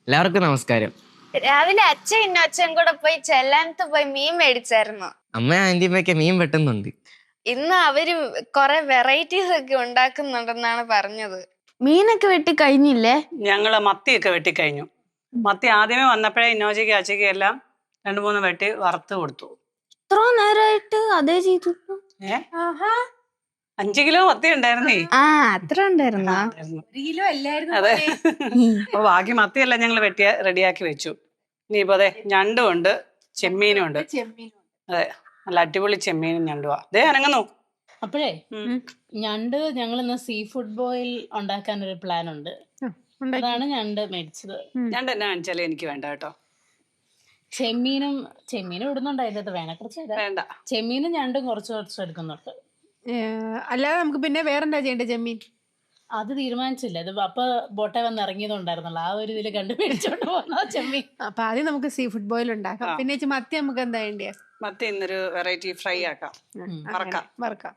എല്ലാവർക്കും നമസ്കാരം. രാവിലെ അച്ഛനും അച്ഛൻ കൂടെ പോയി ചെല്ലാനത്ത് പോയി മീൻ മേടിച്ചായിരുന്നു. അമ്മ ആന്റിമ്മയൊക്കെ മീൻ വെട്ടുന്നുണ്ട്. ഇന്ന് അവര് കൊറേ വെറൈറ്റീസ് ഒക്കെ ഉണ്ടാക്കുന്നുണ്ടെന്നാണ് പറഞ്ഞത്. മീനൊക്കെ വെട്ടി കഴിഞ്ഞില്ലേ? ഞങ്ങള് മത്തിയൊക്കെ വെട്ടിക്കഴിഞ്ഞു. മത്തി ആദ്യമേ വന്നപ്പോഴേ ഇന്നോജയ്ക്ക് അച്ചയ്ക്ക് എല്ലാം 2-3 വെട്ടി വറുത്ത് കൊടുത്തു. ഇത്ര നേരമായിട്ട് അതേ ചെയ്തു. 5 കിലോ മത്തി ഉണ്ടായിരുന്നേ. അത്ര ഉണ്ടായിരുന്ന അതെ. അപ്പൊ ബാക്കി മത്തിയെല്ലാം ഞങ്ങൾ റെഡിയാക്കി വെച്ചു. ഇനിയിപ്പോ അതെ ഞണ്ടും ഉണ്ട്, ചെമ്മീനും ഉണ്ട്. അതെ, നല്ല അടിപൊളി ചെമ്മീനും ഞണ്ടുവാ. അതെ അനങ്ങുന്നു. അപ്പോഴേ ഞണ്ട് ഞങ്ങൾ ഇന്ന് സീ ഫുഡ് ബോയിൽ ഉണ്ടാക്കാൻ ഒരു പ്ലാൻ ഉണ്ട്. അതാണ് ഞണ്ട് മേടിച്ചത്. ഞണ്ട് എന്നാ കാണിച്ചാലേ എനിക്ക് വേണ്ട കേട്ടോ. ചെമ്മീനും ഇടുന്നുണ്ട് അതിന്റെ വേണ കുറച്ച് വേണ്ട. ചെമ്മീനും ഞണ്ടും കുറച്ച് എടുക്കുന്നുണ്ട്. അല്ലാതെ നമുക്ക് പിന്നെ വേറെന്താ ചെയ്യേണ്ടത്? ചെമ്മീൻ അത് തീരുമാനിച്ചില്ല. ഇത് അപ്പൊ ബോട്ടെ വന്ന് ഇറങ്ങിയതുണ്ടായിരുന്നല്ലോ, ആ ഒരു ഇതിൽ കണ്ടു മേടിച്ചോണ്ട് പോകുന്ന ചെമ്മീൻ. അപ്പൊ ആദ്യം നമുക്ക് സീ ഫുഡ് ബോയിൽ ഉണ്ടാക്കാം. പിന്നെ മത്തി നമുക്ക് എന്താ വേണ്ടിയ? മത്തി ഇന്നൊരു വെറൈറ്റി ഫ്രൈ ആക്കാം, വറക്കാം.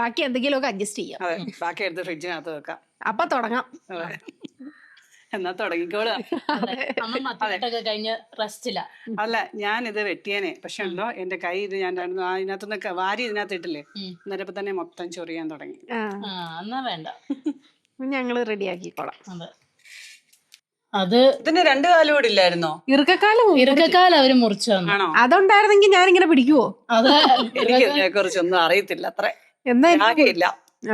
ബാക്കി എന്തെങ്കിലുമൊക്കെ അഡ്ജസ്റ്റ് ചെയ്യാം. അതെ, ബാക്കി എടുത്ത് ഫ്രിഡ്ജിനകത്ത് വെക്കാം. അപ്പൊ തുടങ്ങാം. എന്നാ തുടങ്ങിക്കോളാ. നമ്മൾ മത്തിട്ടൊക്കെ കഴിഞ്ഞ് റെസ്റ്റില്ല. അല്ല, ഞാനിത് വെട്ടിയേനെ. പക്ഷെ ഉണ്ടോ എന്റെ കൈ ഇത് ഞാൻ ഇതിനകത്തുനിന്നൊക്കെ വാരി ഇതിനകത്ത് ഇട്ടില്ലേ, അന്നേരപ്പോ തന്നെ മൊത്തം ചൊറിയാൻ തുടങ്ങി. എന്നാ വേണ്ട, ഞങ്ങള് റെഡിയാക്കിക്കോളാം. അതെ. അത് ഇതിന് 2 കാലും കൂടി ഇല്ലായിരുന്നോ? ഇറുക്കക്കാലം അവര് മുറിച്ചു തന്നു. ആണോ? അതുണ്ടായിരുന്നെങ്കിൽ ഞാനിങ്ങനെ പിടിക്കുവോ? അത് എനിക്ക് ഇതിനെ കുറിച്ചൊന്നും അറിയത്തില്ല അത്ര. എന്താ?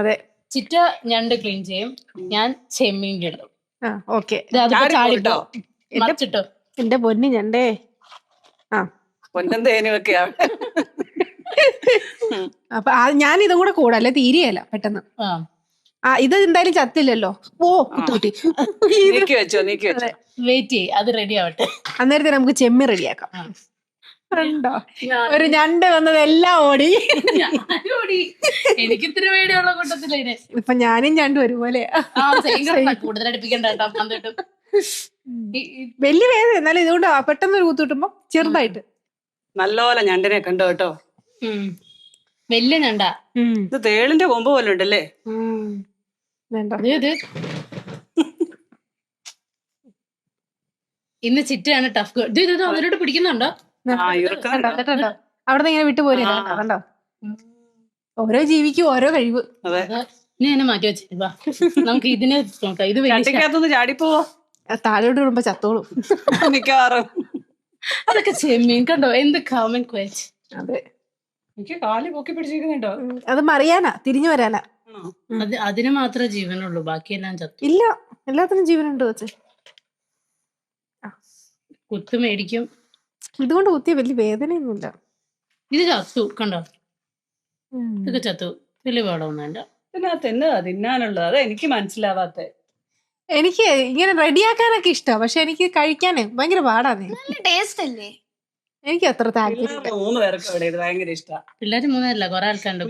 അതെ, ചിറ്റ ഞണ്ട് ക്ലീൻ ചെയ്യും, ഞാൻ ചെമ്മീൻ ഇടും. ഓക്കെ. എന്റെ പൊന്നി ഞണ്ടേ. പൊന്നും തേനും ഒക്കെയാ. അപ്പൊ ഞാൻ ഇതും കൂടെ കൂടല്ലേ, തീരെയല്ല പെട്ടെന്ന്. ഇത് എന്തായാലും ചത്തില്ലല്ലോ. കുത്തുകുട്ടി നീക്കി വെച്ചോ. വെയിറ്റ് ചെയ്യ്, അത് റെഡി ആവട്ടെ. അന്നേരത്തെ നമുക്ക് ചെമ്മീൻ റെഡിയാക്കാം. ഉണ്ടോ ഒരു ഞണ്ട് വന്നത് എല്ലാം ഓടി. എനിക്ക് ഇത്തിരി പേടിയുള്ള കൂട്ടത്തില് ഇപ്പൊ ഞാനും ഞണ്ടും ഒരുപോലെയാ. കൂടുതൽ അടുപ്പിക്കണ്ട. വലിയ വേദന എന്നാലും ഇതുകൊണ്ട് പെട്ടെന്ന് ഒരു കുത്തുകിട്ടുമ്പോ ചെറുതായിട്ട് നല്ലപോലെ ഞണ്ടിനെ കണ്ടോ കേട്ടോ. വലിയ ഞണ്ടാ. ഇത് തേളിന്റെ കൊമ്പ് പോലെ ഉണ്ടല്ലേ. ഇന്ന് ചിറ്റയാണ് ടഫ്. അവരോട് പിടിക്കുന്നുണ്ടോ? അവിടെ ഇങ്ങനെ വിട്ടു പോരുന്നോ? കണ്ടോ, ഓരോ ജീവിക്കും ഓരോ കഴിവ്. നീ എന്നെ മാറ്റി വെച്ചാ നമുക്ക് ഇതിനെ നോക്കാം. ഇത് ചട്ടിക്കകത്തൊന്ന് ചാടിപ്പോവോ? താഴോട്ട് വിടുമ്പോ ചത്തോളും മിക്കവാറും. അതൊക്കെ ചെമ്മീൻ കണ്ടോ, എന്ത് കാമൻ ക്വച്ച്. അതെ, എനിക്ക് കാല് പൊക്കി പിടിച്ചിരിക്കുന്നുണ്ടോ? അത് മറിയാനാ, തിരിഞ്ഞു വരാനാ. അതിന് മാത്രമേ ജീവനുള്ളൂ, ബാക്കിയെല്ലാം ചത്തു. ഇല്ല, എല്ലാത്തിനും ജീവനുണ്ട്. വെച്ച് കുത്ത് മേടിക്കും. ഇതുകൊണ്ട് കുത്തിയ വലിയ വേദനയൊന്നുമില്ല. ഇത് ചത്തു കണ്ടോ, ഇതൊക്കെ ചത്തു. വലിയ പാടൊന്നും വേണ്ട. ഇതിനകത്ത് എന്നതാ തിന്നാനുള്ളത്? അതാ എനിക്ക് മനസ്സിലാവാത്ത. എനിക്ക് ഇങ്ങനെ റെഡിയാക്കാനൊക്കെ ഇഷ്ടമാണ്, പക്ഷെ എനിക്ക് കഴിക്കാന് ഭയങ്കര പാടാണ്. ടേസ്റ്റ് അല്ലേ? എനിക്ക് അത്ര താല്പര്യം. 3 പേർക്ക് ഇവിടെ ഇത് ഭയങ്കര ഇഷ്ടമാണ്. പിള്ളേര് 3 പേരല്ല, കുറെ ആൾക്കാരുണ്ട്.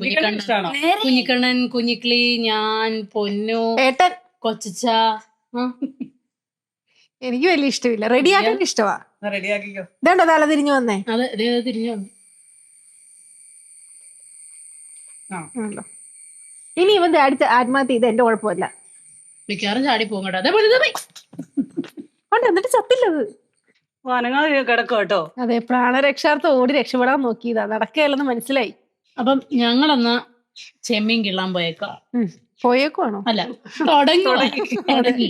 കുഞ്ഞിക്കണ്ണൻ, കുഞ്ഞിക്കിളി, ഞാൻ, പൊന്നു, ഏട്ടൻ, കൊച്ചിച്ച. എനിക്ക് വലിയ ഇഷ്ടമില്ല. റെഡിയാക്കാൻ ഇഷ്ടമാ. റെഡിയാക്കിക്കോ. ഇതാണ്ടോ തല തിരിഞ്ഞു വന്നേ. അതെ, തിരിഞ്ഞു വന്നു. ഇനി ഇവൻ അടിച്ച ആത്മഹത്യ ചെയ്ത് എന്റെ കുഴപ്പമില്ല. മിക്കവാറും ചാടി പോകും കേട്ടോ. എന്നിട്ട് ചത്തില്ലത്. അനങ്ങാതെ കിടക്കും കേട്ടോ. അതെ, പ്രാണരക്ഷാർത്ഥം ഓടി രക്ഷപ്പെടാൻ നോക്കിയതാ, നടക്കുകയല്ലെന്ന് മനസ്സിലായി. അപ്പം ഞങ്ങളെന്നാ ചെമ്മീൻ കിള്ളാൻ പോയേക്കുവാണോ? അല്ല, തുടങ്ങി.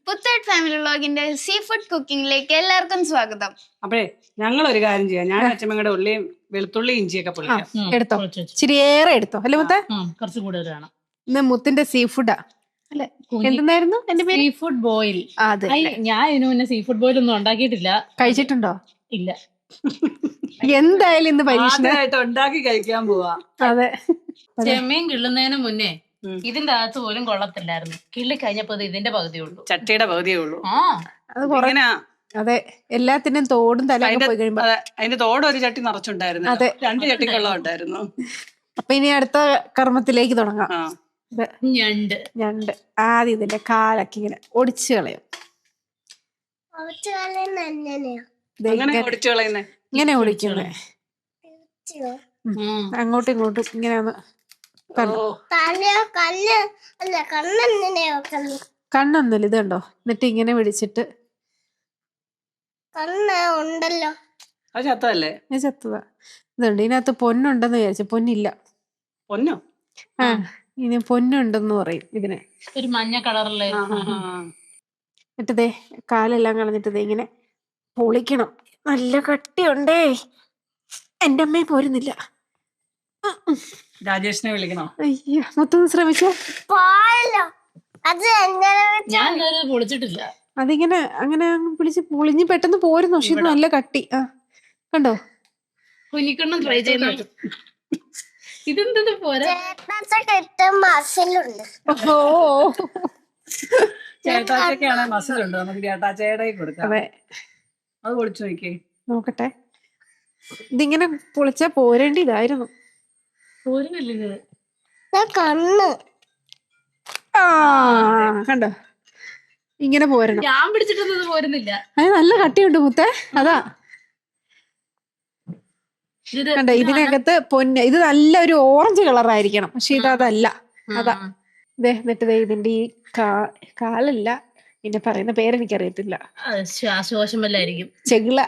പുത്തേഡ് ഫാമിലി വ്ലോഗിന്റെ സീ ഫുഡ് കുക്കിംഗിലേക്ക് എല്ലാവർക്കും സ്വാഗതം. അപ്പഴേ ഞങ്ങൾ ഒരു കാര്യം ചെയ്യാം. ഞാൻ അച്ഛമ്മയുടെ ഉള്ളിയും വെളുത്തുള്ളി ഇഞ്ചിയൊക്കെ പൊളിക്കാം. എടുത്തോ, ഇച്ചിരിയേറെ എടുത്തോ. അല്ലെ മുത്ത? കുറച്ച് കൂടുതൽ വേണം. ഇന്ന് മുത്തിന്റെ സീ ഫുഡാ. അല്ലെ, എന്തായിരുന്നു എന്റെ പേര്? Seafood boil. അതെ, ഞാൻ ഇതിനു മുന്നേ സീ ഫുഡ് ബോയിൽ ഒന്നും ഉണ്ടാക്കിയിട്ടില്ല. കഴിച്ചിട്ടുണ്ടോ? ഇല്ല. എന്തായാലും ഇന്ന് പരീക്ഷണമായിട്ട് ഉണ്ടാക്കി കഴിക്കാൻ പോവാ. അതെ, ചെമ്മീൻ കിള്ളുന്നതിന് മുന്നേ ഇതിന്റെ അകത്ത് പോലും കൊള്ളത്തില്ലായിരുന്നു. കിള്ളി കഴിഞ്ഞപ്പോ ഇതിന്റെ പകുതിയേ ഉള്ളൂ, ചട്ടിയുടെ പകുതിയേ ഉള്ളൂ. അതെ, എല്ലാത്തിനും തോടും തലയൊക്കെ പോയി കഴിയുമ്പോ അതിന്റെ തോട് ഒരു ചട്ടി നിറച്ചുണ്ടായിരുന്നു. അതെ, 2 ചട്ടിക്കുള്ള ഉണ്ടായിരുന്നു. അപ്പൊ ഇനി അടുത്ത കർമ്മത്തിലേക്ക് തുടങ്ങാം. ഞണ്ട് ആദ്യം ഇതിന്റെ കാലൊക്കെ ഇങ്ങനെ ഒടിച്ചു കളയും. ഇങ്ങനെ ഒടിക്കുന്നേ, അങ്ങോട്ടും ഇങ്ങോട്ടും ഇങ്ങനെ ഒന്ന് കണ്ണൊന്നുമില്ല. ഇത് കണ്ടോ? എന്നിട്ട് ഇങ്ങനെ പിടിച്ചിട്ട് ഉണ്ടല്ലോ. അത് ചത്തതല്ലേ? ഞാൻ ചത്തതാ. ഇതുണ്ട് ഇതിനകത്ത് പൊന്നുണ്ടെന്ന് വിചാരിച്ചു, പൊന്നില്ല. പൊന്നോ? ആ ഇനി പൊന്നുണ്ടെന്ന് പറയും ഇതിന്. ഒരു മഞ്ഞ കളറിലെ എന്നിട്ടതേ കാലെല്ലാം കളഞ്ഞിട്ടതേ ഇങ്ങനെ പൊളിക്കണം. നല്ല കട്ടിയുണ്ടേ. എന്റെ അമ്മയെ പോരുന്നില്ല. രാജേഷിനെ വിളിക്കണോ? അയ്യോ, മൊത്തം ശ്രമിച്ചോ. ഞാൻ ഇതുവരെ പൊളിച്ചിട്ടില്ല. അതിങ്ങനെ അങ്ങനെ പിടിച്ച് പൊളിഞ്ഞ് പെട്ടെന്ന് പോരുന്നു. പക്ഷെ ഇത് നല്ല കട്ടി. ആ കണ്ടോ, കുഞ്ഞിക്കണ്ണം ട്രൈ ചെയ്യുന്ന. ഇതെന്ത് പോരാ. ഓഹോ ചേട്ടാച്ചയ്ക്കാണ് മസിലുണ്ട്, നമുക്ക് ചേട്ടാച്ചയുടെ കൊടുക്കാം. അതെ, അത് പൊളിച്ചു നോക്കിയേ. നോക്കട്ടെ. ഇതിങ്ങനെ പൊളിച്ചാ പോരേണ്ടിയതായിരുന്നു. പോരുന്നില്ല. കണ്ണ് ആ കണ്ടോ, ഇങ്ങനെ പോരണം. ഞാൻ പിടിച്ചിട്ടൊന്നും പോരുന്നില്ല. അത് നല്ല കട്ടിയുണ്ട് മുത്തേ. അതാ ഇത് കണ്ടോ, ഇതിനകത്ത് പൊന്ന്. ഇത് നല്ല ഒരു ഓറഞ്ച് കളറായിരിക്കണം, പക്ഷെ ഇതല്ല. അതാ ഇതേ. എന്നിട്ട് ദേ ഇതിന്റെ ഈ കാലല്ല, ഇതിന്റെ പറയുന്ന പേരെനിക്കറിയത്തില്ല. ശ്വാസകോശം വല്ലായിരിക്കും. ചെകിള.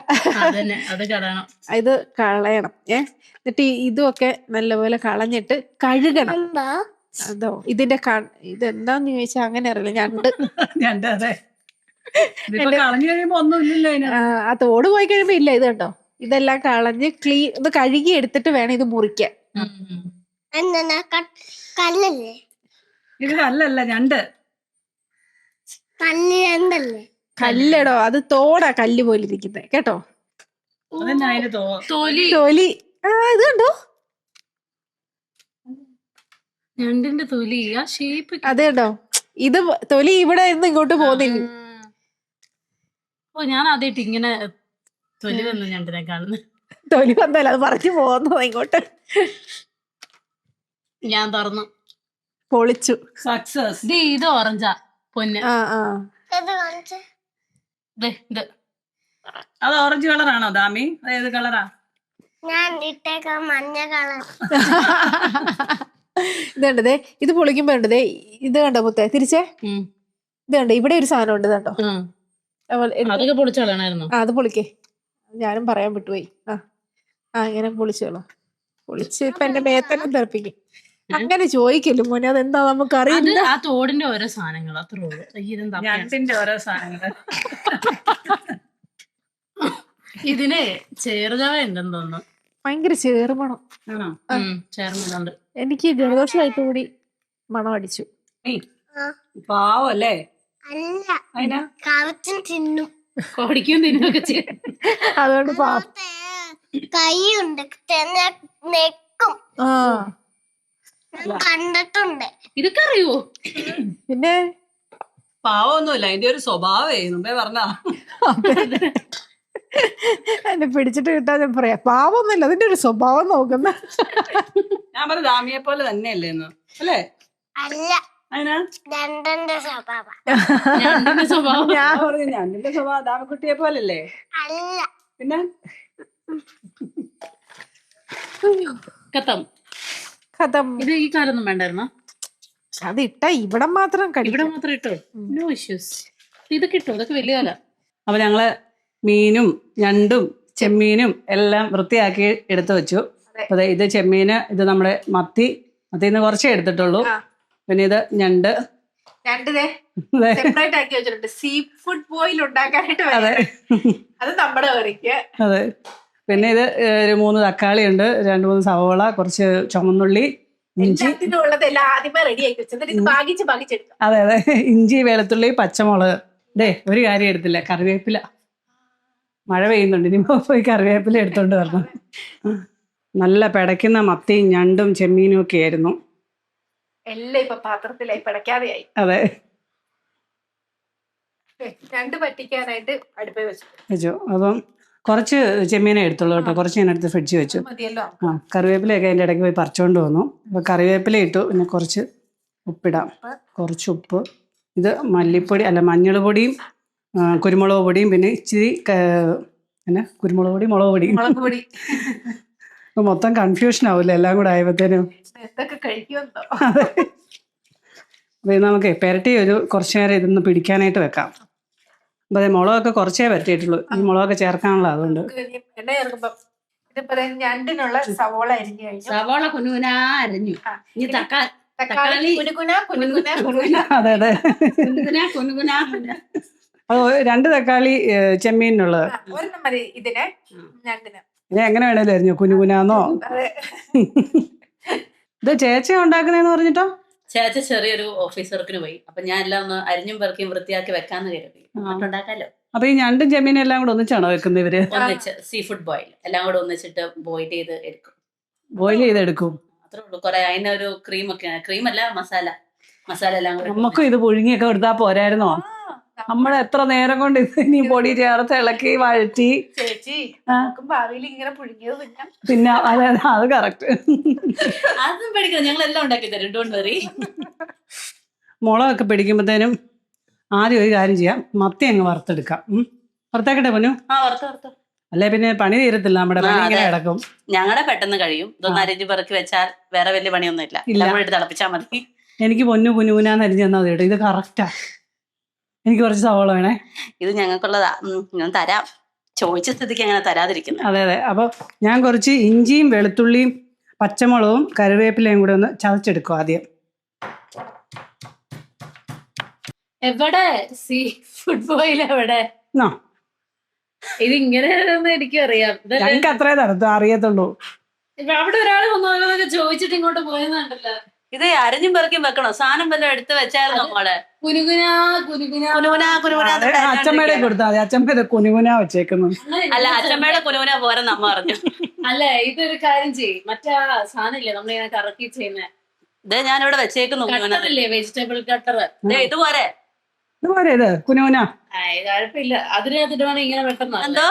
അതന്നെ, അത് കളയണം. ഇത് കളയണം. എന്നിട്ട് ഇതുമൊക്കെ നല്ലപോലെ കളഞ്ഞിട്ട് കഴുകണം. അതോ ഇതിന്റെ ഇതെന്താന്ന് ചോദിച്ചാൽ അങ്ങനെ അറിയില്ല. ഞണ്ട്. അതെ, കളഞ്ഞു കഴിയുമ്പോ ഒന്നും ഇല്ലല്ലോ. ആ തോട് പോയി കഴിയുമ്പോ ഇല്ല. ഇത് കണ്ടോ, ഇതെല്ലാം കളഞ്ഞ് ഇത് കഴുകി എടുത്തിട്ട് വേണം ഇത് മുറിക്കാൻ. കല്ലല്ലേ? ഇത് കല്ലല്ല, ഞണ്ട്. കല്ലടോ, അത് തോടാ കല്ല് പോലെ ഇരിക്കുന്നത് കേട്ടോ. തൊലി. ഇത് കണ്ടോ, ഞണ്ടിന്റെ തൊലി ആ ഷേപ്പ്. അത് കണ്ടോ, ഇത് തൊലി ഇവിടെ നിന്ന് ഇങ്ങോട്ട് പോകുന്നില്ല. ഓ, ഞാൻ ആദ്യമായിട്ട് ഇങ്ങനെ തൊലി വന്ന് ഞണ്ടിനെ കാണുന്നു. തൊലി വന്നല്ല, അത് പറിച്ചു പോകുന്നതാ ഇങ്ങോട്ട്. ഞാൻ തുറന്നു പൊളിച്ചു. സക്സസ്. ഇത് ഓറഞ്ചാ പൊന്ന്. ഇത് അത് ഓറഞ്ച് കളറാണോ ദാമി? അത് ഏത് കളറാ? ഞാൻ ഇട്ടേക്കാം മഞ്ഞ കളർ. ഇത് കണ്ടതേ, ഇത് പൊളിക്കുമ്പോ ഉണ്ടതേ. ഇത് കണ്ടോ മുത്തേ, തിരിച്ചേ. ഇത് കണ്ടോ, ഇവിടെ ഒരു സാധനം ഉണ്ട് കേട്ടോ. അതൊക്കെ പൊളിച്ചോളാണായിരുന്നു. അത് പൊളിക്കേ, ഞാനും പറയാൻ വിട്ടുപോയി. ഇങ്ങനെ പൊളിച്ചോളാം. പൊളിച്ച് ഇപ്പൊ എന്റെ മേത്തെല്ലാം തെറിപ്പിക്കും. അങ്ങനെ ചോദിക്കല്ലോ മോനെ, അതെന്താ നമുക്ക് അറിയില്ല. ആ തോടിന്റെ ഓരോ സാധനങ്ങൾ അത്രേ ഉള്ളൂ. ഞണ്ടിന്റെ ഓരോ സാധനങ്ങൾ. ഇതിന് ചേർജവ ഉണ്ടെന്ന് തോന്നുന്നു. ഭയങ്കര ചേർമണം. ചേർന്നുണ്ട്. എനിക്ക് ജലദോഷമായിട്ട് കൂടി മണം അടിച്ചു. പാവല്ലേ? അല്ല, കറച്ചും തിന്നും, കൊടിക്കും തിന്നൊക്കെ ചെയ്യും. അതുകൊണ്ട് കൈയുണ്ട്, നെക്കും കണ്ടിട്ടുണ്ട്. ഇതൊക്കെ അറിയുവോ? പിന്നെ പാവൊന്നുമില്ല, അതിന്റെ ഒരു സ്വഭാവമേ മുമ്പേ പറഞ്ഞാ. എന്നെ പിടിച്ചിട്ട് കിട്ടാൻ ഞാൻ പറയാ, പാവൊന്നുമില്ല, അതിന്റെ ഒരു സ്വഭാവം നോക്കുന്ന. ഞാൻ പറഞ്ഞ ദാമിയെ പോലെ തന്നെയല്ലേ അല്ലേ? അല്ല, ഞണ്ടിന്റെ സ്വഭാവം. ഞാൻ പറഞ്ഞു ഞണ്ടിന്റെ സ്വഭാവം ദാമക്കുട്ടിയെ പോലല്ലേ? അല്ല, പിന്നെ കത്തം. ഇത് ഈ കാലൊന്നും വേണ്ടായിരുന്നോ? അത് ഇട്ടാ ഇവിടെ മാത്രം ഇവിടെ മാത്രം ഇട്ടോ? No issues. ഇതൊക്കെ ഇട്ടോ, ഇതൊക്കെ വലിയ കാല. അപ്പൊ ഞങ്ങള് മീനും ഞണ്ടും ചെമ്മീനും എല്ലാം വൃത്തിയാക്കി എടുത്തു വെച്ചു. അതെ, ഇത് ചെമ്മീന്, ഇത് നമ്മുടെ മത്തിന്ന് കുറച്ചേ എടുത്തിട്ടുള്ളൂ. പിന്നെ ഇത് ഞണ്ട് സെപ്പറേറ്റ് ആക്കി വെച്ചിട്ടുണ്ട്. സീ ഫുഡ് ബോയിൽ ഉണ്ടാക്കാനായിട്ട്. അതെ, അത് നമ്മുടെ കറിക്ക്. അതെ. പിന്നെ ഇത് 3 തക്കാളി ഉണ്ട്, 2-3 സവോള, കുറച്ച് ചുമന്നുള്ളി, ഇഞ്ചി. ആദ്യമേ റെഡി ആക്കി വെച്ചത്. അതെ അതെ, ഇഞ്ചി, വെളുത്തുള്ളി, പച്ചമുളക്. ഒരു കാര്യം എടുത്തില്ല, കറിവേപ്പില. മഴ പെയ്യുന്നുണ്ട്, ഇനിയിപ്പോ പോയി കറിവേപ്പില എടുത്തോണ്ട് വരണം. നല്ല പിടയ്ക്കുന്ന മത്തിയും ഞണ്ടും ചെമ്മീനും ഒക്കെ ആയിരുന്നു. എല്ലാം ഇപ്പൊ പാത്രത്തിലായി, പിടയ്ക്കാതെയായി. അതെ, ഞണ്ട് പറ്റിക്കാനായിട്ട് അടുപ്പേ വെച്ചു. അപ്പം കുറച്ച് ചെമ്മീനെ എടുത്തുള്ളൂ കേട്ടോ, കുറച്ച് ഞാൻ എടുത്ത് ഫ്രിഡ്ജിൽ വെച്ചു. മതിയല്ലോ. കറിവേപ്പിലയൊക്കെ അതിൻ്റെ ഇടയ്ക്ക് പോയി പറിച്ചോണ്ട് വന്നു. അപ്പൊ കറിവേപ്പില ഇട്ടു. പിന്നെ കുറച്ച് ഉപ്പിടാം, കുറച്ച് ഉപ്പ്. ഇത് മല്ലിപ്പൊടി അല്ല, മഞ്ഞൾ പൊടിയും കുരുമുളക് പൊടിയും, പിന്നെ ഇച്ചിരി കുരുമുളക് പൊടി, മുളക് പൊടിയും. അപ്പൊ മൊത്തം കൺഫ്യൂഷൻ ആവില്ല എല്ലാം കൂടെ ആയപ്പോഴത്തേനും. അപ്പൊ നമുക്ക് പെരട്ടി കുറച്ചു നേരം ഇതൊന്ന് പിടിക്കാനായിട്ട് വെക്കാം. അപ്പൊ അതെ മുളകൊക്കെ കുറച്ചേ പറ്റിയിട്ടുള്ളൂ, ഈ മുളകൊക്കെ ചേർക്കാനുള്ള അതുകൊണ്ട്. എണ്ണ ചേർക്കുമ്പോ ഇതിപ്പോ ഞണ്ടിനുള്ള സവോള അരിഞ്ഞു കഴിഞ്ഞു. സവാള കുനുകുനാ അരിഞ്ഞു. ഇനി തക്കാളി തക്കാളി കുനുകുനാ കുനുകുനാ കുനുകുനാ. അതെ അതെ, കുനുകുനാ കുനുകുനാ അത് 2 തക്കാളി ചെമ്മീനുള്ളത്. ഒരെണ്ണം മതി ഇതിന്, ഞണ്ടിന്. ഇനി എങ്ങനെ വേണേലും അരിഞ്ഞു, കുനുകുനാന്നോ. അതെ. ഇത് ചേച്ചി ഉണ്ടാക്കുന്നതെന്ന് പറഞ്ഞിട്ടോ? ചേച്ച ചെറിയൊരു ഓഫീസ് വർക്കിന് പോയി. അപ്പൊ ഞാൻ എല്ലാം ഒന്ന് അരിഞ്ഞും പെറുക്കിയും വൃത്തിയാക്കി വെക്കാന്ന് കരുതി. ഉണ്ടാക്കാലോ. അപ്പൊ ഈ ഞണ്ടും ചെമ്മീനും എല്ലാം കൂടെ ഒന്നിച്ചാണോ വെക്കുന്നത് ഇവര്? ഒന്നിച്ച് സീ ഫുഡ് ബോയിൽ എല്ലാം കൂടെ ഒന്നിച്ചിട്ട് ബോയിൽ ചെയ്ത് എടുക്കും. ബോയിൽ ചെയ്തെടുക്കും. അത്രേ ഉള്ളൂ. കുറെ അതിനൊരു ക്രീമൊക്കെ, ക്രീമല്ല മസാല എല്ലാം കൂടെ. നമുക്കും ഇത് പുഴുങ്ങിയൊക്കെ എടുത്താ പോരായിരുന്നോ? നമ്മൾ എത്ര നേരം കൊണ്ട് ഇത് ഇനി പൊടി ചേർത്ത് ഇളക്കി വഴറ്റി. ചേച്ചി നമുക്കും ഭാവിയിൽ ഇങ്ങനെ പുഴുങ്ങിയത് പിന്നെ അതെ, അത് കറക്റ്റ്. അതും പഠിക്കണം, ഞങ്ങൾ എല്ലാം ഉണ്ടാക്കി തരും, ഡോണ്ട് വെറി. മുളകൊക്കെ പിടിക്കുമ്പോഴത്തേനും ആദ്യം ഒരു കാര്യം ചെയ്യാം, മത്തി അങ്ങ് വറുത്തെടുക്കാം. വറുത്തേക്കട്ടെ പൊന്നു? വറുത്ത് അല്ലെ പിന്നെ പണി തീരത്തില്ല, നമ്മുടെ പണി ഇങ്ങനെ കിടക്കും. ഞങ്ങളുടെ പെട്ടെന്ന് കഴിയും. ഇതൊന്ന് അരിഞ്ഞ് പെറുക്കി വെച്ചാൽ വേറെ വലിയ പണിയൊന്നും ഇല്ല. എല്ലാം കൂടെ തിളപ്പിച്ചാൽ മതി. എനിക്ക് പൊന്നു കുനുകുനാന്ന് അരിഞ്ഞു തന്നാൽ കേട്ടോ, ഇത് കറക്റ്റാ. എനിക്ക് കുറച്ച് സവാള വേണേ. ഇത് ഞങ്ങൾക്കുള്ളതാ, ഞാൻ തരാം. ചോദിച്ച സ്ഥിതിക്ക് അങ്ങനെ തരാതിരിക്കുന്നു. അതെ അതെ. അപ്പൊ ഞാൻ കുറച്ച് ഇഞ്ചിയും വെളുത്തുള്ളിയും പച്ചമുളകും കറിവേപ്പിലയും കൂടെ ഒന്ന് ചതച്ചെടുക്കും ആദ്യം. എവിടെ സീ ഫുഡ് ബോയിൽ എവിടെ? ഇത് ഇങ്ങനെ എനിക്കും അറിയാം. ഞങ്ങൾക്ക് അത്രേ അറിയത്തുള്ളൂ. അവിടെ ഒരാൾ വന്നോന്നൊക്കെ ചോദിച്ചിട്ട് ഇങ്ങോട്ട് പോയെന്നുണ്ടല്ലോ. ഇത് അരിഞ്ഞും പെറുക്കിയും വെക്കണോ? സാധനം വല്ലതും എടുത്ത് വെച്ചായിരുന്നു മോളെ? അച്ചമ്മയുടെ കൊടുത്താൽ മതി, അച്ചമ്മ കുനുകുനാ വെച്ചേക്കുന്നു. അല്ല, അച്ചമ്മയുടെ കുനുകുന പോരെന്ന് അമ്മ പറഞ്ഞു. അല്ല, ഇതൊരു കാര്യം ചെയ്യും, മറ്റേ സാധനം ഇല്ലേ നമ്മളിങ്ങനെ കറക്കി ചെയ്യുന്ന, ഇത് ഞാനിവിടെ വെച്ചേക്കുന്നു. വെജിറ്റബിൾ കട്ടർ ഇതുപോലെ ഇതുപോലെ ഇത് കുനുകുന കുഴപ്പമില്ല. അതിനകത്തിട്ട് ഇങ്ങനെ വെട്ടുന്ന എന്തോ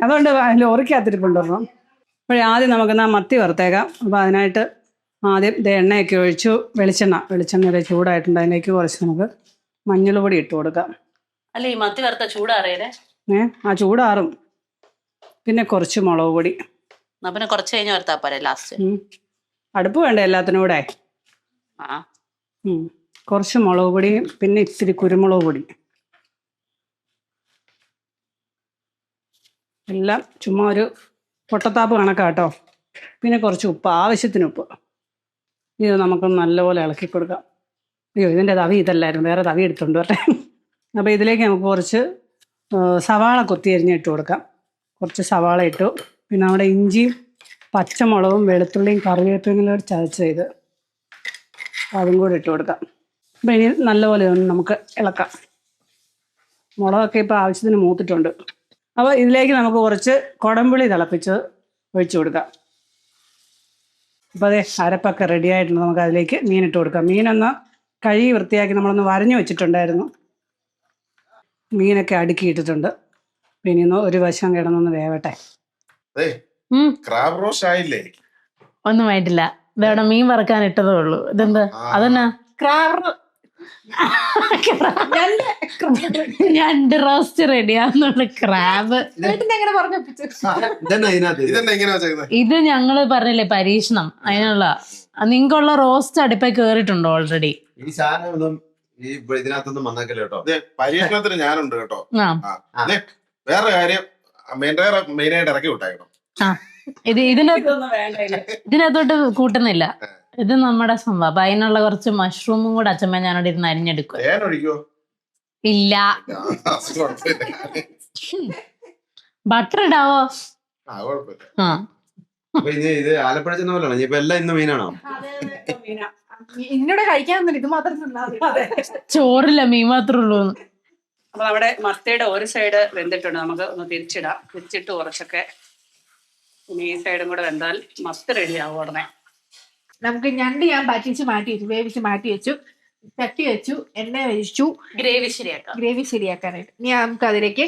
അതുകൊണ്ട് ലോറിക്കകത്തിരിപ്പുണ്ടോ. ആദ്യം നമുക്കെന്നാ മത്തി വറുത്തേക്കാം. അപ്പോൾ അതിനായിട്ട് ആദ്യം എണ്ണയൊക്കെ ഒഴിച്ചു, വെളിച്ചെണ്ണ ചൂടായിട്ടുണ്ട്. അതിലേക്ക് കുറച്ച് നമുക്ക് മഞ്ഞൾ പൊടി ഇട്ട് കൊടുക്കാം. അല്ല, ഈ മത്തി വറുത്ത ചൂടാറിയേ? ആ ചൂടാറും. പിന്നെ കുറച്ച് മുളക് പൊടി. പിന്നെ കുറച്ച് കഴിഞ്ഞ് വറുത്താ പോരെ ലാസ്റ്റ്? അടുപ്പ് വേണ്ട എല്ലാത്തിനും കൂടെ. കുറച്ച് മുളക് പൊടിയും പിന്നെ ഇത്തിരി കുരുമുളക് പൊടി, എല്ലാം ചുമ്മാ ഒരു പൊട്ടത്താപ്പ് കണക്കാട്ടോ. പിന്നെ കുറച്ച് ഉപ്പ്, ആവശ്യത്തിന് ഉപ്പ്. ഇത് നമുക്ക് നല്ലപോലെ ഇളക്കി കൊടുക്കാം. അയ്യോ, ഇതിൻ്റെ തവി ഇതല്ലായിരുന്നു, വേറെ തവി എടുത്തുകൊണ്ട് വരട്ടെ. അപ്പോൾ ഇതിലേക്ക് നമുക്ക് കുറച്ച് സവാള കൊത്തി അരിഞ്ഞിട്ട് കൊടുക്കാം. കുറച്ച് സവാള ഇട്ടു. പിന്നെ നമ്മുടെ ഇഞ്ചിയും പച്ചമുളകും വെളുത്തുള്ളിയും കറിവേപ്പിലയും കൂടെ ചതച്ചത് അതും കൂടെ ഇട്ട് കൊടുക്കാം. അപ്പോൾ ഇനി നല്ലപോലെ ഒന്ന് നമുക്ക് ഇളക്കാം. മുളകൊക്കെ ഇപ്പോൾ ആവശ്യത്തിന് മൂത്തിട്ടുണ്ട്. അപ്പോൾ ഇതിലേക്ക് നമുക്ക് കുറച്ച് കുടംപുളി തിളപ്പിച്ച് ഒഴിച്ചു കൊടുക്കാം. അപ്പോൾ അതെ, അരപ്പൊക്കെ റെഡി ആയിട്ടുണ്ട്. നമുക്ക് അതിലേക്ക് മീനിട്ട് കൊടുക്കാം. മീനൊന്ന് കഴുകി വൃത്തിയാക്കി നമ്മളൊന്ന് വരഞ്ഞു വെച്ചിട്ടുണ്ടായിരുന്നു. മീനൊക്കെ അടുക്കിയിട്ടിട്ടുണ്ട്. പിന്നെ ഒന്ന് ഒരു വശം കിടന്നൊന്ന് വേവട്ടെ. ഒന്നും ആയിട്ടില്ല. ഇതവിടെ മീൻ വറക്കാൻ ഇട്ടതേ ഉള്ളൂ. ഇതെന്താ? അതെന്നാ? ഞണ്ട് റോസ്റ്റ് റെഡിയാന്നുള്ള ക്രാബ്. ഇത് ഞങ്ങള് പറഞ്ഞില്ലേ പരീക്ഷണം, അതിനുള്ള നിങ്ങൾക്കുള്ള റോസ്റ്റ് അടുപ്പ കേറിയിട്ടുണ്ടോ ഓൾറെഡി? ഈ സാധനം ഇതിനകത്തൊന്നും വന്നേക്കല്ലോ കേട്ടോ. പരീക്ഷണത്തിന് ഞാനുണ്ട് കേട്ടോ. വേറെ കാര്യം മെയിനായിട്ട് ഇറക്കി വിട്ടായിരുന്നു. ഇതിനകത്തോട്ട് കൂട്ടുന്നില്ല. ഇത് നമ്മുടെ സംഭവം. അപ്പൊ അതിനുള്ള കുറച്ച് മഷ്റൂമും കൂടെ അച്ഛമ്മ ഞാനോട് ഇരുന്ന് അരിഞ്ഞെടുക്കും. ഇല്ല, ബട്ടർ ഇടാവോ? ഇത് ആലപ്പുഴ ചെന്ന പോലെയാണ്. ഇപ്പൊ എല്ലാം ഇന്ന് മീനാണോ? ഇന്നോട് കഴിക്കാൻ ഇത് മാത്രം ചോറില്ല, മീൻ മാത്രമേ ഉള്ളൂ. അപ്പൊ നമ്മുടെ മത്തിയുടെ ഒരു സൈഡ് വെന്തിട്ടുണ്ട്. നമുക്ക് ഒന്ന് തിരിച്ചിടാം. തിരിച്ചിട്ട് കുറച്ചൊക്കെ ഇനി ഈ സൈഡും കൂടെ വെന്താൽ മത്തി റെഡി ആവും ഉടനെ. നമുക്ക് ഞണ്ട് ഞാൻ വേവിച്ച് മാറ്റി വെച്ചു. ചട്ടി വെച്ചു, എണ്ണ ഒഴിച്ചു, ഗ്രേവി ശരിയാക്കാനായിട്ട്. ഇനി നമുക്ക് അതിലേക്ക്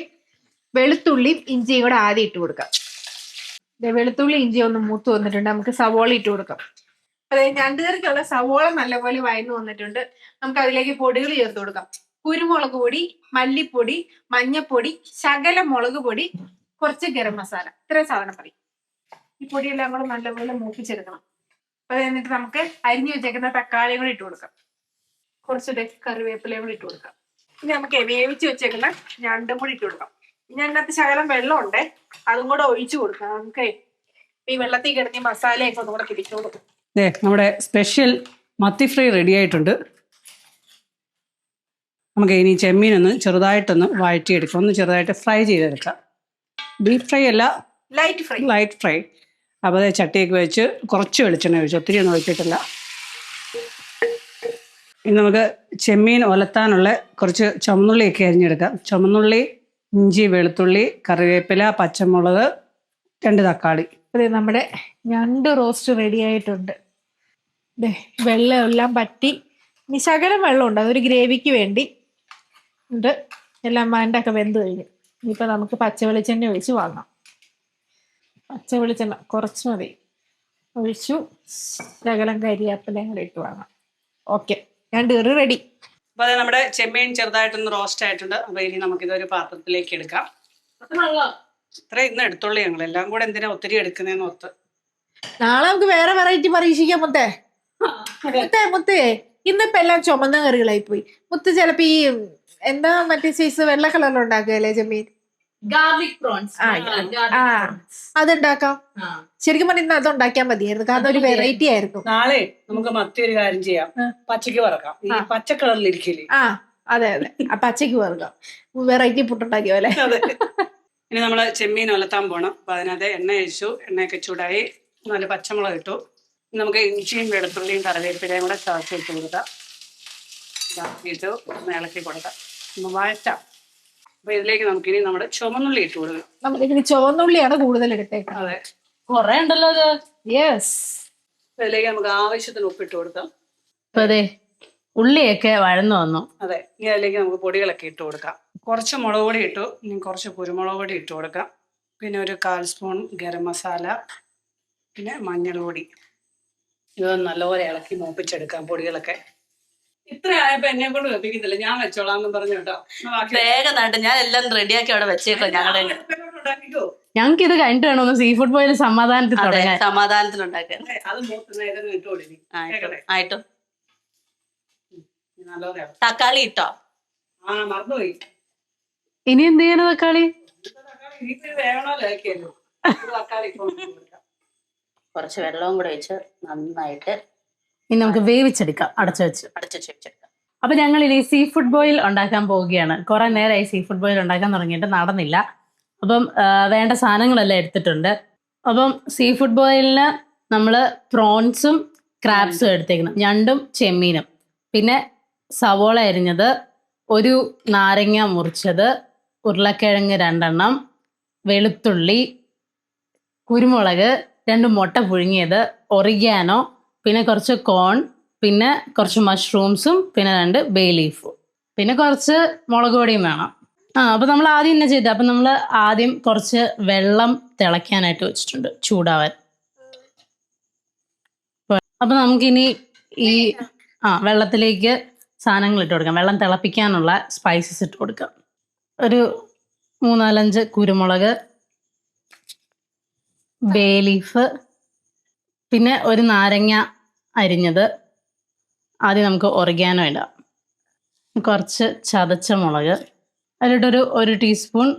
വെളുത്തുള്ളിയും ഇഞ്ചിയും കൂടെ ആദ്യം ഇട്ട് കൊടുക്കാം. വെളുത്തുള്ളി ഇഞ്ചി ഒന്ന് മൂത്ത് വന്നിട്ടുണ്ട്. നമുക്ക് സവോള ഇട്ട് കൊടുക്കാം. അതായത് ഞണ്ടുകറിക്കുള്ള സവോള നല്ലപോലെ വഴന്നു വന്നിട്ടുണ്ട്. നമുക്ക് അതിലേക്ക് പൊടികൾ ചേർത്ത് കൊടുക്കാം. കുരുമുളക് പൊടി, മല്ലിപ്പൊടി, മഞ്ഞപ്പൊടി, ശകല മുളക് പൊടി, കുറച്ച് ഗരം മസാല. ഇത്രയും സാധനം പറയും. ഈ പൊടിയെല്ലാം കൂടെ നല്ലപോലെ മൂപ്പിച്ചെടുക്കണം. അപ്പൊ എന്നിട്ട് നമുക്ക് അരിഞ്ഞു വെച്ചേക്കുന്ന തക്കാളി കൂടെ ഇട്ട് കൊടുക്കാം. കുറച്ച് കറിവേപ്പിലയും കൂടി ഇട്ട് കൊടുക്കാം. ഇനി നമുക്ക് വേവിച്ച് വെച്ചേക്കുന്ന ഞണ്ടും കൂടി ഇട്ട് കൊടുക്കാം. ഇനി അതിനകത്ത് ശകലം വെള്ളം ഉണ്ടേ, അതും കൂടെ ഒഴിച്ചു കൊടുക്കാം. നമുക്ക് ഈ വെള്ളത്തിൽ കിടന്ന് മസാലയൊക്കെ ഒന്നും കൂടെ പിടിച്ചു കൊടുക്കും. നമ്മുടെ സ്പെഷ്യൽ മത്തി ഫ്രൈ റെഡി ആയിട്ടുണ്ട്. നമുക്ക് ഇനി ചെമ്മീനൊന്ന് ചെറുതായിട്ടൊന്ന് വഴറ്റിയെടുക്കാം, ഒന്ന് ചെറുതായിട്ട് ഫ്രൈ ചെയ്തെടുക്കാം. ഡീപ് ഫ്രൈ അല്ല, ലൈറ്റ് ഫ്രൈ. അപ്പോൾ അത് ചട്ടിയൊക്കെ വെച്ച് കുറച്ച് വെളിച്ചെണ്ണ ഒഴിച്ചു, ഒത്തിരി ഒന്നും ഒഴിച്ചിട്ടില്ല. ഇനി നമുക്ക് ചെമ്മീൻ ഒലത്താനുള്ള കുറച്ച് ചുമന്നുള്ളിയൊക്കെ അരിഞ്ഞെടുക്കാം. ചുമന്നുള്ളി, ഇഞ്ചി, വെളുത്തുള്ളി, കറിവേപ്പില, പച്ചമുളക്, 2 തക്കാളി. അതെ, നമ്മുടെ ഞണ്ട് റോസ്റ്റ് റെഡി ആയിട്ടുണ്ട്. വെള്ളം എല്ലാം പറ്റി, ഇനി ശകലം വെള്ളമുണ്ട്, അതൊരു ഗ്രേവിക്ക് വേണ്ടി ഉണ്ട്. എല്ലാം മണ്ടൊക്കെ വെന്ത് കഴിഞ്ഞു. ഇനിയിപ്പോൾ നമുക്ക് പച്ച വെളിച്ചെണ്ണ ഒഴിച്ച് വാങ്ങാം. പച്ച വെളിച്ചെണ്ണ കുറച്ച് മതി ഒഴിച്ചു, ശകലം കരിയാപ്പിലയും കൂടെ ഇട്ട് വാങ്ങാം. ഓക്കെ, ഞണ്ട് കറി റെഡി. അപ്പോൾ അത് നമ്മുടെ ചെമ്മീൻ ചെറുതായിട്ടൊന്ന് റോസ്റ്റ് ആയിട്ടുണ്ട്. അപ്പോൾ ഇനി നമുക്കിതൊരു പാത്രത്തിലേക്ക് എടുക്കാം. ഇത്ര ഇന്ന് എടുത്തുള്ളൂ ഞങ്ങൾ, എല്ലാം കൂടെ എന്തിനാ ഒത്തിരി എടുക്കുന്നതെന്ന് ഓർത്ത്. നാളെ നമുക്ക് വേറെ വെറൈറ്റി പരീക്ഷിക്കാം. മുത്തേ ഇന്നിപ്പോ എല്ലാം ചുമന്ന കറികളായി പോയി. മുത്ത് ചിലപ്പോ ഈ എന്താ മറ്റേ സൈസ് വെള്ള കളറിൽ ഉണ്ടാക്കുകയല്ലേ ചെമ്മീൻ? Garlic prawns. അതുണ്ടാക്കാം. ശരിക്കും പറഞ്ഞാൽ ഇന്ന് അതുണ്ടാക്കിയാൽ മതിയായിരുന്നു, കാരണം ഒരു വെറൈറ്റി ആയിരുന്നു. നാളെ നമുക്ക് മത്തി ഒരു കാര്യം ചെയ്യാം, പച്ചക്ക് വറക്കാം. ഈ പച്ച കളറിലിരിക്കില്ലേ? അതെ, ആ പച്ചക്ക് വറക്കാം. വെറൈറ്റി പുട്ടുണ്ടാക്കിയ പോലെ. ഇനി നമ്മള് ചെമ്മീൻ ഒലത്താൻ പോണം. അപ്പൊ അതിനകത്ത് എണ്ണ ഒഴിച്ചു, എണ്ണയൊക്കെ ചൂടായി, 4 പച്ചമുളക് ഇട്ടു. നമുക്ക് ഇഞ്ചിയും വെളുത്തുള്ളിയും കറിവേപ്പിലയും കൂടെ ചതച്ച് ഇട്ട് കൊടുക്കാം. ഇട്ട് ഇളക്കി കൊടുക്കാം, വഴറ്റാം. അപ്പൊ ഇതിലേക്ക് നമുക്കിനി നമ്മുടെ ചുവന്നുള്ളി ഇട്ട് കൊടുക്കാം. നമുക്കിനി ചുവന്നുള്ളിയാണ് കൂടുതൽ എടുത്തേക്കാം. അതെ, കൊറേ ഉണ്ടല്ലോ അത്. യെസ്, ഇതിലേക്ക് നമുക്ക് ആവശ്യത്തിന് ഉപ്പിട്ട് കൊടുക്കാം. അപ്പൊ അതെ, ഉള്ളിയൊക്കെ വഴന്നു വന്നു. അതെ, ഇനി അതിലേക്ക് നമുക്ക് പൊടികളൊക്കെ ഇട്ട് കൊടുക്കാം. കുറച്ച് മുളക് പൊടി ഇട്ടു, ഇനി കുറച്ച് കുരുമുളക് പൊടി ഇട്ട് കൊടുക്കാം. പിന്നെ ഒരു 1/4 സ്പൂൺ ഗരം മസാല, പിന്നെ മഞ്ഞൾ പൊടി. ഇതൊന്ന് നല്ലപോലെ ഇളക്കി മൂപ്പിച്ചെടുക്കാം പൊടികളൊക്കെ. ഇത്ര ആയപ്പോ എന്നെ കൊണ്ട് വെപ്പിക്കുന്നില്ല, ഞാൻ വെച്ചോളാം എന്ന് പറഞ്ഞു കേട്ടോ. വേഗം നാട്ടെ, ഞാൻ എല്ലാം റെഡിയാക്കി അവിടെ വെച്ചേക്കോ. ഞങ്ങൾക്ക് ഇത് കഴിഞ്ഞിട്ട് വേണം ഒന്ന് സീ ഫുഡ് പോയി സമാധാനത്തിലുണ്ടാക്കാൻ. അത് ഇട്ട് കൊടുക്കും. ആയിട്ടും നല്ലപോലെ തക്കാളി ഇട്ടോ? മറന്നുപോയി. ഇനി എന്ത് ചെയ്യണം തക്കാളി? വേണമല്ലോ, തക്കാളി കുറച്ച് വെള്ളവും കൂടെ വെച്ച് നന്നായിട്ട് ഇനി നമുക്ക് വേവിച്ചെടുക്കാം, അടച്ചു വെച്ചെടുക്കാം. അപ്പൊ ഞങ്ങൾ ഇനി സീ ഫുഡ് ബോയിൽ ഉണ്ടാക്കാൻ പോവുകയാണ്. കുറെ നേരമായി സീ ഫുഡ് ബോയിൽ ഉണ്ടാക്കാൻ തുടങ്ങിയിട്ട് നടന്നില്ല. അപ്പം വേണ്ട സാധനങ്ങളെല്ലാം എടുത്തിട്ടുണ്ട്. അപ്പം സീ ഫുഡ് ബോയിലിന് നമ്മൾ പ്രോൺസും ക്രാബ്സും എടുത്തേക്കണം, ഞണ്ടും ചെമ്മീനും, പിന്നെ സവോള അരിഞ്ഞത്, ഒരു നാരങ്ങ മുറിച്ചത്, ഉരുളക്കിഴങ്ങ് 2 എണ്ണം, വെളുത്തുള്ളി, കുരുമുളക്, 2 മുട്ട പുഴുങ്ങിയത്, ഒറിഗാനോ, പിന്നെ കുറച്ച് കോൺ, പിന്നെ കുറച്ച് മഷ്റൂംസും, പിന്നെ 2 ബേ ലീഫും, പിന്നെ കുറച്ച് മുളക് പൊടിയും വേണം. അപ്പൊ നമ്മൾ ആദ്യം തന്നെ ചെയ്തത്, അപ്പൊ നമ്മൾ ആദ്യം കുറച്ച് വെള്ളം തിളയ്ക്കാനായിട്ട് വെച്ചിട്ടുണ്ട്, ചൂടാവാൻ. അപ്പൊ നമുക്കിനി ഈ വെള്ളത്തിലേക്ക് സാധനങ്ങൾ ഇട്ട് കൊടുക്കാം. വെള്ളം തിളപ്പിക്കാനുള്ള സ്പൈസസ് ഇട്ട് കൊടുക്കാം. ഒരു 3-4 കുരുമുളക്, ബേ ലീഫ്, പിന്നെ ഒരു നാരങ്ങ അരിഞ്ഞത്. ആദ്യം നമുക്ക് ഒറിഗാനോ ഇടാം. കുറച്ച് ചതച്ച മുളക്, അതിലിട്ടൊരു 1 ടീസ്പൂൺ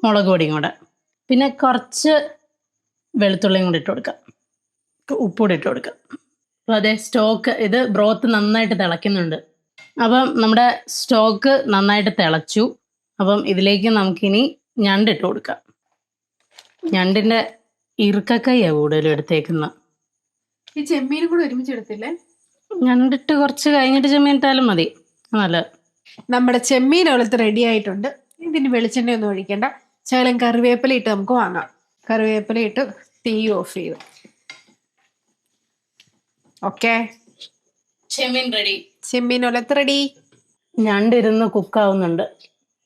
മുളക് പൊടിയും കൂടെ, പിന്നെ കുറച്ച് വെളുത്തുള്ളിയും കൂടി ഇട്ട് കൊടുക്കാം. ഉപ്പൂടി ഇട്ട് കൊടുക്കാം. അപ്പോൾ അതെ, സ്റ്റോക്ക് ഇത് ബ്രോത്ത് നന്നായിട്ട് തിളയ്ക്കുന്നുണ്ട്. അപ്പം നമ്മുടെ സ്റ്റോക്ക് നന്നായിട്ട് തിളച്ചു. അപ്പം ഇതിലേക്ക് നമുക്കിനി ഞണ്ടിട്ട് കൊടുക്കാം. ഞണ്ടിൻ്റെ ഇറുക്കക്കൈയാണ് കൂടുതലും എടുത്തേക്കുന്നത്. ഈ ചെമ്മീനും കൂടെ ഒരുമിച്ച് എടുത്തില്ലേ? ഞണ്ടിട്ട് കുറച്ച് കഴിഞ്ഞിട്ട് ചെമ്മീൻ ഇട്ടാലും മതി, നല്ലത്. നമ്മുടെ ചെമ്മീൻ ഒലത്ത് റെഡി ആയിട്ടുണ്ട്. ഇതിന് വെളിച്ചെണ്ണ ഒന്നും ഒഴിക്കണ്ട. ശകലം കറിവേപ്പില ഇട്ട് നമുക്ക് വാങ്ങാം. കറിവേപ്പില ഇട്ട് തീ ഓഫ് ചെയ്തു. ഓക്കെ, ചെമ്മീൻ റെഡി. ചെമ്മീൻ ഒലത്ത് റെഡി. ഞണ്ടിരുന്ന് കുക്കാവുന്നുണ്ട്.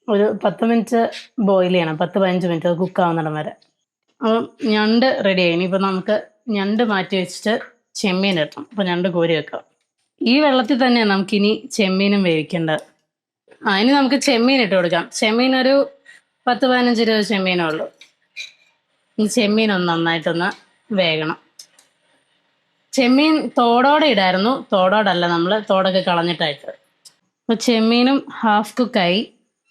ഒരു 10 മിനിറ്റ് ബോയിൽ ചെയ്യണം, 10-15 മിനിറ്റ് അത് കുക്കാവുന്നിടം വരെ. അപ്പം ഞണ്ട് റെഡിയായി. ഇനിയിപ്പോൾ നമുക്ക് ഞണ്ട് മാറ്റി വെച്ചിട്ട് ചെമ്മീൻ ഇടണം. അപ്പോൾ ഞണ്ട് കോരി വെക്കാം. ഈ വെള്ളത്തിൽ തന്നെയാണ് നമുക്കിനി ചെമ്മീനും വേവിക്കേണ്ടത്. ഇനി നമുക്ക് ചെമ്മീൻ ഇട്ട് കൊടുക്കാം. ചെമ്മീൻ ഒരു 10-15-20 ചെമ്മീനേ ഉള്ളൂ. ഈ ചെമ്മീൻ ഒന്ന് നന്നായിട്ടൊന്ന് വേകണം. ചെമ്മീൻ തോടോടെ ഇടായിരുന്നു, തോടോടല്ല, നമ്മൾ തോടൊക്കെ കളഞ്ഞിട്ടായിട്ട്. അപ്പോൾ ചെമ്മീനും ഹാഫ് കുക്കായി.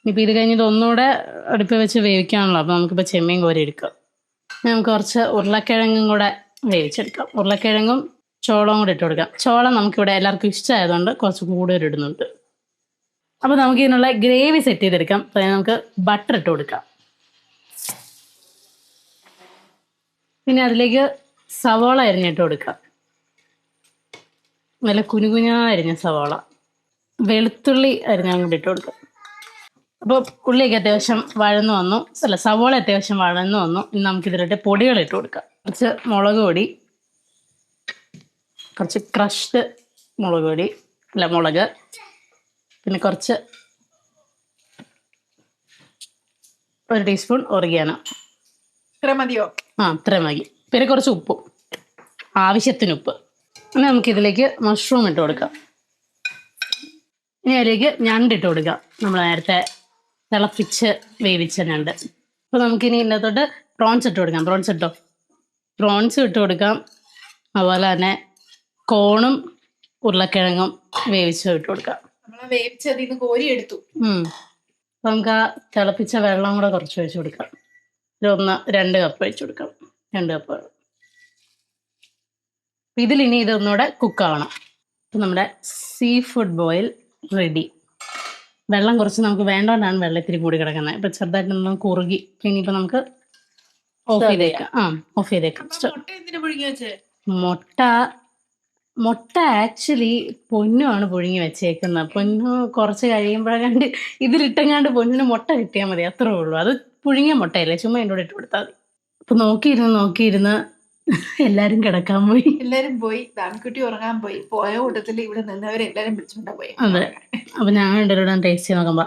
ഇനിയിപ്പോൾ ഇത് കഴിഞ്ഞിട്ട് ഒന്നുകൂടെ അടുപ്പ് വെച്ച് വേവിക്കാണല്ലോ. അപ്പോൾ നമുക്കിപ്പോൾ ചെമ്മീൻ കോരി എടുക്കാം. നമുക്ക് കുറച്ച് ഉരുളക്കിഴങ്ങും കൂടെ വേവിച്ചെടുക്കാം. ഉരുളക്കിഴങ്ങും ചോളവും കൂടെ ഇട്ട് കൊടുക്കാം. ചോളം നമുക്കിവിടെ എല്ലാവർക്കും ഇഷ്ടമായതുകൊണ്ട് കുറച്ച് കൂടുതൽ ഇടുന്നുണ്ട്. അപ്പോൾ നമുക്ക് ഇതിനുള്ള ഗ്രേവി സെറ്റ് ചെയ്തെടുക്കാം. അപ്പോൾ നമുക്ക് ബട്ടർ ഇട്ട് കൊടുക്കാം. പിന്നെ അതിലേക്ക് സവോള അരിഞ്ഞിട്ട് കൊടുക്കാം. നല്ല കുനുകുനാ അരിഞ്ഞ സവോള. വെളുത്തുള്ളി അരിഞ്ഞാൽ കൂടി ഇട്ട് കൊടുക്കാം. അപ്പോൾ ഉള്ളിയൊക്കെ അത്യാവശ്യം വഴന്നു വന്നു, സവോള അത്യാവശ്യം വഴന്നു വന്നു. ഇനി നമുക്കിതിലിട്ട് പൊടികൾ ഇട്ട് കൊടുക്കാം. കുറച്ച് മുളക് പൊടി, കുറച്ച് ക്രഷ്ഡ് മുളക്, പിന്നെ കുറച്ച് 1 ടീസ്പൂൺ ഒറിഗാനോ. ഇത്ര മതിയോ? ഇത്ര മതി. പിന്നെ കുറച്ച് ഉപ്പും, ആവശ്യത്തിന് ഉപ്പ്. ഇനി നമുക്കിതിലേക്ക് മഷ്റൂം ഇട്ട് കൊടുക്കാം. ഇനി അതിലേക്ക് ഞണ്ടിട്ട് കൊടുക്കാം, നമ്മൾ നേരത്തെ തിളപ്പിച്ച് വേവിച്ച ഞണ്ട്. അപ്പോൾ നമുക്കിനി ഇതിനകത്തോട്ട് പ്രോൺസ് ഇട്ട് കൊടുക്കാം. പ്രോൺസ് ഇട്ട് കൊടുക്കാം. അതുപോലെ തന്നെ കോണും ഉരുളക്കിഴങ്ങും വേവിച്ച് ഇട്ട് കൊടുക്കാം. നമ്മളെ വേവിച്ചതിന്ന് കോരി എടുത്തു. അപ്പം നമുക്ക് ആ തിളപ്പിച്ച വെള്ളം കൂടെ കുറച്ച് ഒഴിച്ച് കൊടുക്കാം. 2 കപ്പ് ഒഴിച്ച് കൊടുക്കാം. 2 കപ്പ് വെള്ളം. ഇതിലിനി ഇതൊന്നുകൂടെ കുക്കാവണം. അപ്പം നമ്മുടെ സീ ഫുഡ് ബോയിൽ റെഡി. വെള്ളം കുറച്ച് നമുക്ക് വേണ്ടോണ്ടാണ് വെള്ളം ഇത്തിരി കൂടി കിടക്കുന്നത്. ഇപ്പം ചെറുതായിട്ട് നമ്മൾ കുറുകി. ഇനിയിപ്പോൾ നമുക്ക് ഓഫ് ചെയ്തേക്കാം. മുട്ട എന്തിനാ പുഴുങ്ങി വെച്ചേ? മുട്ട ആക്ച്വലി പൊന്നുമാണ് പുഴുങ്ങി വെച്ചേക്കുന്നത്. പൊന്നു കുറച്ച് കഴിയുമ്പോഴാണ്ട് ഇതിലിട്ടെങ്ങാണ്ട് പൊന്നിന് മുട്ട കിട്ടിയാൽ മതി, അത്രേ ഉള്ളൂ. അത് പുഴുങ്ങിയ മുട്ടയല്ലേ, ചുമ്മാ എന്നോട് ഇട്ട് കൊടുത്താൽ മതി. അപ്പൊ നോക്കിയിരുന്ന് എല്ലാരും കിടക്കാൻ പോയി. എല്ലാരും പോയി. ദാമിക്കുട്ടി ഉറങ്ങാൻ പോയി. പോയ കൂട്ടത്തിൽ ഇവിടെ നിന്നവരെല്ലാരും വിളിച്ചുകൊണ്ടാ പോയി. അതെ. അപ്പൊ ഞാൻ രണ്ടുപേരോടും ടേസ്റ്റ് ചെയ്ത് നോക്കുമ്പോ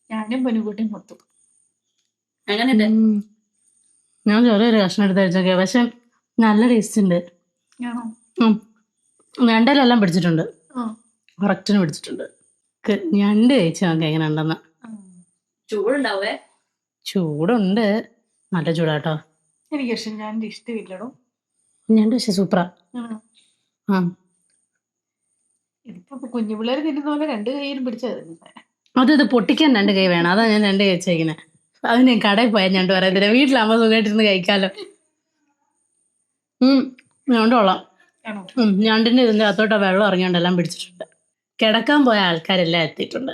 ഞാനും പൊന്നുകുട്ടിയും മൊത്തം അങ്ങനെ ഞാൻ ചെറിയൊരു കഷ്ണം എടുത്ത് കഴിച്ചോക്കെ, പക്ഷെ നല്ല ടേസ്റ്റ് ഉണ്ട്. ഞണ്ടിലെല്ലാം പിടിച്ചിട്ടുണ്ട്, കറക്റ്റിന് പിടിച്ചിട്ടുണ്ട്. ഞണ്ട് കഴിച്ചു നോക്കാം എങ്ങനെ ഉണ്ടെന്ന്. ചൂടുണ്ട്, നല്ല ചൂടാട്ടോ. എനിക്ക് പക്ഷെ ഞാൻ ഇഷ്ടമില്ലടോ ഞണ്ട്. പക്ഷെ സൂപ്പറാ. ഇതിപ്പോ കുഞ്ഞു പിള്ളേർ തിന്നുന്ന പോലെ 2 കൈയിലും പിടിച്ചത്. അത് പൊട്ടിക്കാൻ 2 കൈ വേണം. അതാ ഞാൻ 2 കഴിച്ചേക്കുന്നത്. അത് ഞാൻ കടയിൽ പോയാൽ ഞണ്ട് പറയത്തില്ല, വീട്ടിലാകുമ്പോ സുഖമായിട്ടിരുന്ന് കഴിക്കാലോ. ഞണ്ട് കൊള്ളാം. ഞണ്ടിന്റെ ഇതിന്റെ അകത്തോട്ട് വെള്ളം ഇറങ്ങിയോണ്ടെല്ലാം പിടിച്ചിട്ടുണ്ട്. കിടക്കാൻ പോയ ആൾക്കാരെല്ലാം എത്തിയിട്ടുണ്ട്.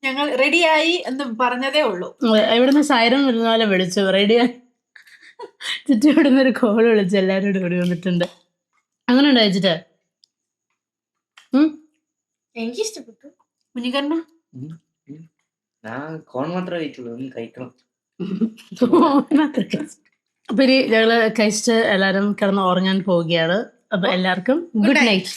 ഞങ്ങൾ റെഡിയായി എന്ന് പറഞ്ഞതേ ഉള്ളൂ. ഇവിടുന്ന് സൈറൻ വരുന്ന പോലെ വിളിച്ചു, റെഡിയായി. ചുറ്റും ഇവിടുന്ന് ഒരു കോള് വിളിച്ചു, എല്ലാവരും കൂടി വന്നിട്ടുണ്ട്. അങ്ങനെ ഉണ്ട് കഴിച്ചിട്ട്. എനിക്ക് ഇഷ്ടപ്പെട്ടു. കുഞ്ഞിക്കണ്ണ അപ്പൊ ഇനി ഞങ്ങള് കഴിച്ചിട്ട് എല്ലാരും കിടന്ന് ഉറങ്ങാൻ പോവുകയാണ്. അപ്പൊ എല്ലാവർക്കും ഗുഡ് നൈറ്റ്.